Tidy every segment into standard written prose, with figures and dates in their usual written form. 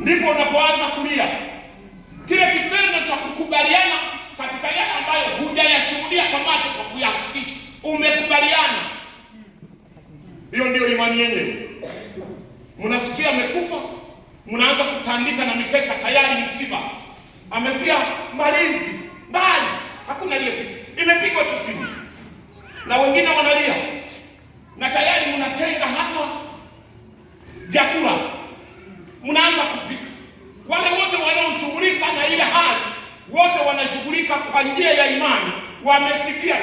ndipo unapoanza kulia. Kile kitendo cha kukubaliana katika yale ambayo hujayashuhudia kwa macho, kwa kuyahakikisha umekubaliana, hiyo ndio imani yenyewe. Mnasikia amekufa, mnaanza kutandika na mikeka, tayari msiba. Amefia Mbalizi, mbali, hakuna aliyefika, imepigwa tu simu na wengine wanalia, na tayari mnatenga hata vyakula, mnaanza kupika. Wale wote wanaoshughulika na ile hali, wote wanashughulika kwa njia ya imani, wamesikia.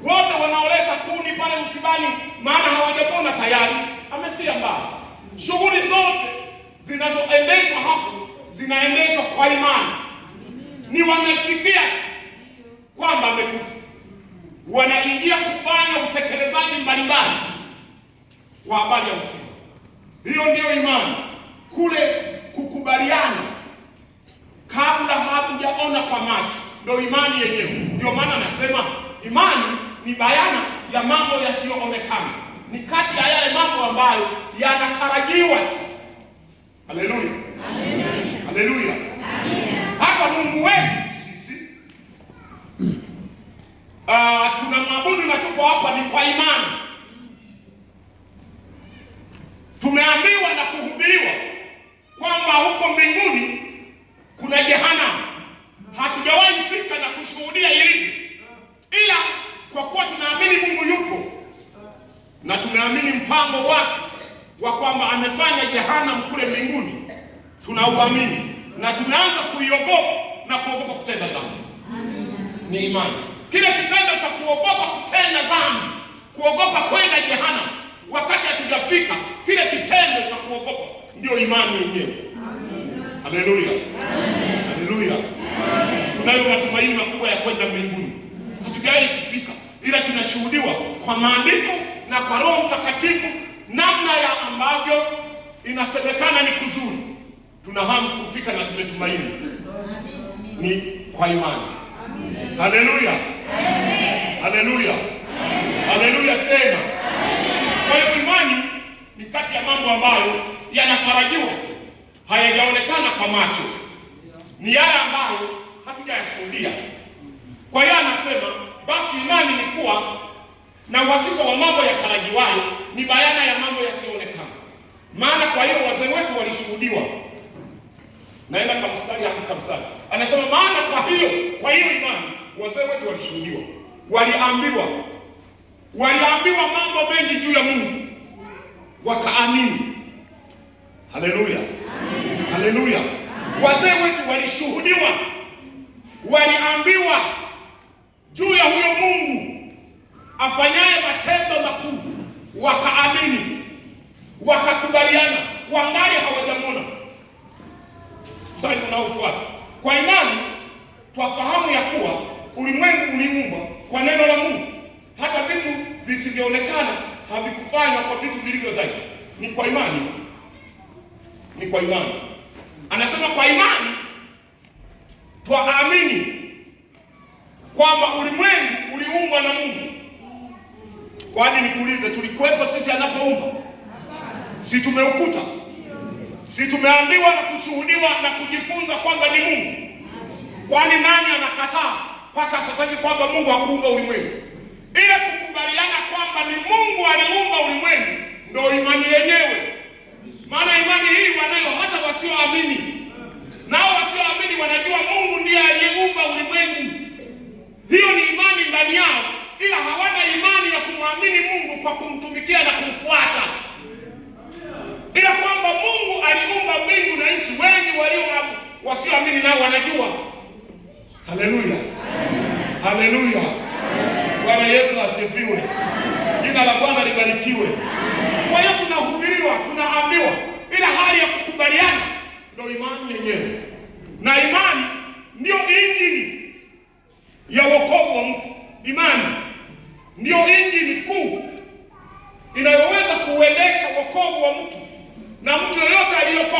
Wote wanaoleta kuni pale msibani, maana hawajapona, tayari amefia mbali. Shughuli zote zinazoendeshwa hapo zinaendeshwa kwa imani. Ni wamesikia kwamba amekufa, wanaingia kufanya utekelezaji mbalimbali kwa habari ya msiba. Hiyo ndio imani, kule kukubaliana kabla hakujaona kwa macho, ndio imani yenyewe. Ndio maana nasema imani ni bayana ya mambo yasiyoonekana, ni kati ya yale mambo ambayo yanatarajiwa. Haleluya, haleluya. Hata Mungu wetu sisi tunamwabudu na tuko hapa ni kwa imani. Tumeambiwa na kuhubiriwa kwamba huko mbinguni kuna jehanamu. Hatujawahi fika na kushuhudia hili, ila kwa kuwa tunaamini Mungu yupo na tumeamini mpango wake wa kwamba amefanya jehanamu kule mbinguni, tunauamini na tumeanza kuiogopa na kuogopa kutenda dhambi. Ni imani. Kile kitendo cha kuogopa kutenda dhambi, kuogopa kwenda jehanamu wakati hatujafika, kile kitendo cha kuogopa ndio imani yenyewe. Haleluya, haleluya. Tunayo matumaini makubwa ya kwenda mbinguni. Hatujawahi kufika, ila tunashuhudiwa kwa maandiko na kwa Roho Mtakatifu namna ya ambavyo inasemekana ni kuzuri. Tuna hamu kufika na tumetumaini ni kwa imani. Haleluya, haleluya, haleluya tena. Kwa hiyo imani ni kati ya mambo ambayo yanatarajiwa, hayajaonekana kwa macho, ni yale ambayo hatujayashuhudia. Kwa hiyo anasema basi imani ni kuwa na uhakika wa mambo yatarajiwayo, ni bayana ya mambo yasiyoonekana. Maana kwa hiyo wazee wetu walishuhudiwa. Naenda kwa mstari hapo kabisa. Anasema maana kwa hiyo imani wazee wetu walishuhudiwa. Waliambiwa mambo mengi juu ya Mungu, wakaamini. Haleluya, haleluya. Wazee wetu walishuhudiwa, waliambiwa juu ya huyo Mungu afanyaye matendo makuu, wakaamini, wakakubaliana, wangali hawajamwona. Sasa tunaofuata kwa imani twafahamu ya kuwa ulimwengu uliumbwa kwa neno la Mungu, hata vitu visivyoonekana havikufanywa kwa vitu vilivyo zaidi. Ni kwa imani, ni kwa imani. Anasema kwa imani twaamini kwamba ulimwengu uliumbwa na Mungu. Kwani nikuulize, tulikuwepo sisi anapoumba? Si tumeukuta? Si tumeambiwa na kushuhudiwa na kujifunza kwamba ni Mungu? Kwani nani anakataa mpaka sasa hivi kwamba Mungu hakuumba ulimwengu? Ile kukubaliana kwamba ni Mungu aliumba ulimwengu ndio imani yenyewe. Maana imani hii wanayo hata wasioamini. Nao wasioamini wanajua Mungu ndiye aliyeumba ulimwengu. Hiyo ni imani ndani yao, ila hawana imani ya kumwamini Mungu kwa kumtumikia na kumfuata. Ila kwamba Mungu aliumba mbingu na nchi, wengi walio hapo wasioamini nao wanajua. Haleluya, haleluya. Bwana Yesu asifiwe. Jina la Bwana libarikiwe. Kwa hiyo tunahubiriwa, tunaambiwa, ila hali ya kukubaliana ndio imani yenyewe. Na imani